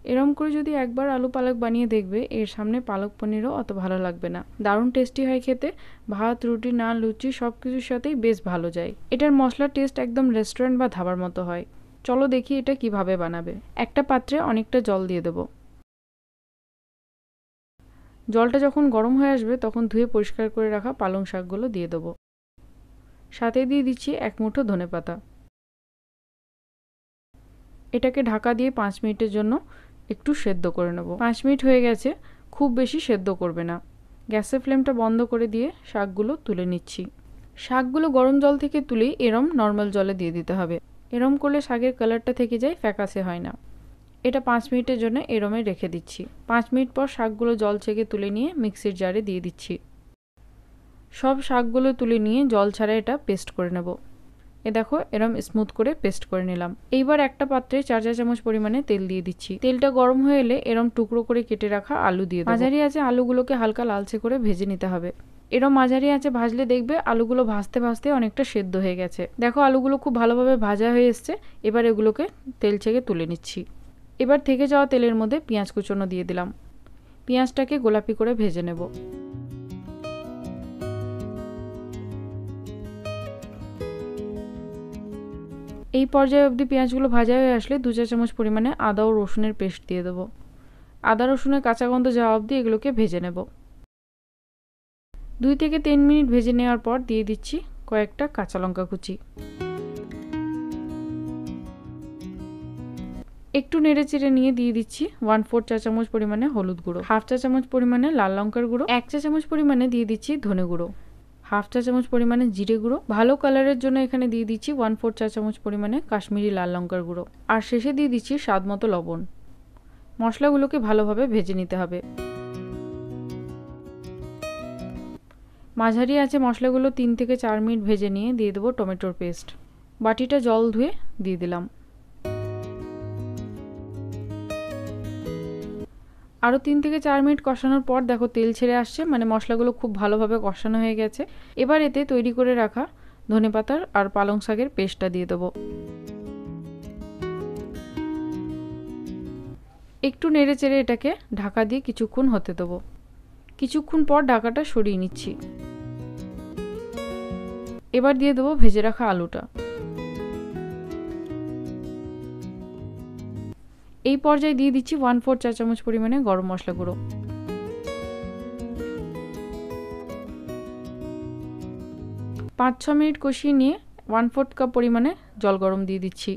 এরম করে যদি একবার আলু পালক বানিয়ে দেখবে, এর সামনে পালক পনিরও অত ভালো লাগবে না। দারুণ টেস্টি হয় খেতে, ভাত, রুটি, নান, লুচি সব কিছুর সাথেই বেশ ভালো যায়। এটার মশলার টেস্ট একদম রেস্টুরেন্ট বা ধাবার মতো হয়। চলো দেখি এটা কিভাবে বানাবে। একটা পাত্রে অনেকটা জল দিয়ে দেবো। জলটা যখন গরম হয়ে আসবে তখন ধুয়ে পরিষ্কার করে রাখা পালং শাকগুলো দিয়ে দেবো। সাথে দিয়ে দিচ্ছি 1 মুঠো ধনেপাতা। এটাকে ঢাকা দিয়ে 5 মিনিটের জন্য একটু সেদ্ধ করে নেব। 5 মিনিট হয়ে গেছে, খুব বেশি সেদ্ধ করবে না। গ্যাসের ফ্লেমটা বন্ধ করে দিয়ে শাকগুলো তুলে নিচ্ছি। শাকগুলো গরম জল থেকে তুলেই এরম নর্মাল জলে দিয়ে দিতে হবে। এরম করলে শাকের কালারটা থেকে যায়, ফ্যাকাসে হয় না। এটা 5 মিনিটের জন্য এরমে রেখে দিচ্ছি। 5 মিনিট পর শাকগুলো জল ছেঁকে তুলে নিয়ে মিক্সির জারে দিয়ে দিচ্ছি। সব শাকগুলো তুলে নিয়ে জল ছাড়া এটা পেস্ট করে নেব। দেখো এরম স্মুথ করে পেস্ট করে নিলাম। এইবার একটা পাত্রে 4 চা চামচ পরিমাণে তেল দিয়ে দিচ্ছি। তেলটা গরম হয়ে এলে এরম টুকরো করে কেটে রাখা আলু দিয়ে দেব। মাঝারি আঁচে আলুগুলোকে হালকা লালচে করে ভেজে নিতে হবে। এরম মাঝারি আঁচে ভাজলে দেখবে আলুগুলো ভাজতে ভাজতে অনেকটা সেদ্ধ হয়ে গেছে। দেখো আলুগুলো খুব ভালোভাবে ভাজা হয়ে এসছে। এবার এগুলোকে তেল ছেঁকে তুলে নিচ্ছি। এবার থেকে যাওয়া তেলের মধ্যে পেঁয়াজ কুচনো দিয়ে দিলাম। পেঁয়াজটাকে গোলাপি করে ভেজে নেব। এই পর্যায়ে অবধি পেঁয়াজগুলো ভাজা হয়ে আসলে 2 চা চামচ পরিমাণে আদা ও রসুনের পেস্ট দিয়ে দেবো। আদা রসুনের কাঁচা গন্ধ যাওয়া অবধি এগুলোকে ভেজে নেব। 2 থেকে 3 মিনিট ভেজে নেওয়ার পর দিয়ে দিচ্ছি কয়েকটা কাঁচা লঙ্কা কুচি। একটু নেড়েচেড়ে নিয়ে দিয়ে দিচ্ছি 1/4 চা চামচ পরিমাণে হলুদ গুঁড়ো, 1/2 চা চামচ পরিমাণে লাল লঙ্কার গুঁড়ো, 1 চা চামচ পরিমাণে দিয়ে দিচ্ছি ধনে গুঁড়ো, 1/2 চা চামচ পরিমাণে জিরে গুঁড়ো। ভালো কালারের জন্য এখানে দিয়ে দিচ্ছি 1/4 চা চামচ পরিমাণে কাশ্মীরি লাল লঙ্কার গুঁড়ো। আর শেষে দিয়ে দিচ্ছি স্বাদ মতো লবণ। মশলাগুলোকে ভালোভাবে ভেজে নিতে হবে। মাঝারি আঁচে মশলাগুলো 3 থেকে 4 মিনিট ভেজে নিয়ে দিয়ে দেবো টমেটোর পেস্ট। বাটিটা জল ধুয়ে দিয়ে দিলাম। আরও 3 থেকে 4 মিনিট কষানোর পর দেখো তেল ছেড়ে আসছে, মানে মশলাগুলো খুব ভালোভাবে কষানো হয়ে গেছে। এবার এতে তৈরি করে রাখা ধনেপাতার আর পালং শাকের পেস্টটা দিয়ে দেবো। একটু নেড়ে চেড়ে এটাকে ঢাকা দিয়ে কিছুক্ষণ হতে দেবো। কিছুক্ষণ পর ঢাকাটা সরিয়ে নিচ্ছি। এবার দিয়ে দেবো ভেজে রাখা আলুটা। এই পর্যায়ে দিয়ে দিচ্ছি 1/4 চা চামচ পরিমাণে গরম মশলা গুঁড়ো। পাঁচ ছ মিনিট কষিয়ে নিয়ে 1/4 কাপ পরিমাণে জল গরম দিয়ে দিচ্ছি।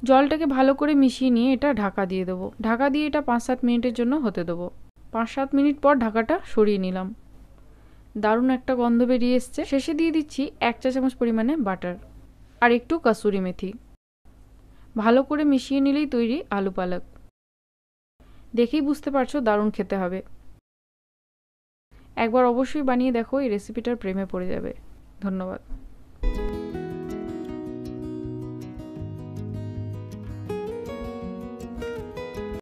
জলটাকে ভালো করে মিশিয়ে নিয়ে এটা ঢাকা দিয়ে দেবো। ঢাকা দিয়ে এটা 5-7 মিনিটের জন্য হতে দেবো। 5-7 মিনিট পর ঢাকাটা সরিয়ে নিলাম। দারুণ একটা গন্ধ বেরিয়ে এসছে। শেষে দিয়ে দিচ্ছি 1 চা চামচ পরিমাণে বাটার আর একটু কাসুরি মেথি। ভালো করে মিশিয়ে নিলেই তৈরি আলু পালক। দেখেই বুঝতে পারছো দারুণ খেতে হবে। একবার অবশ্যই বানিয়ে দেখো, এই রেসিপিটার প্রেমে পড়ে যাবে। ধন্যবাদ।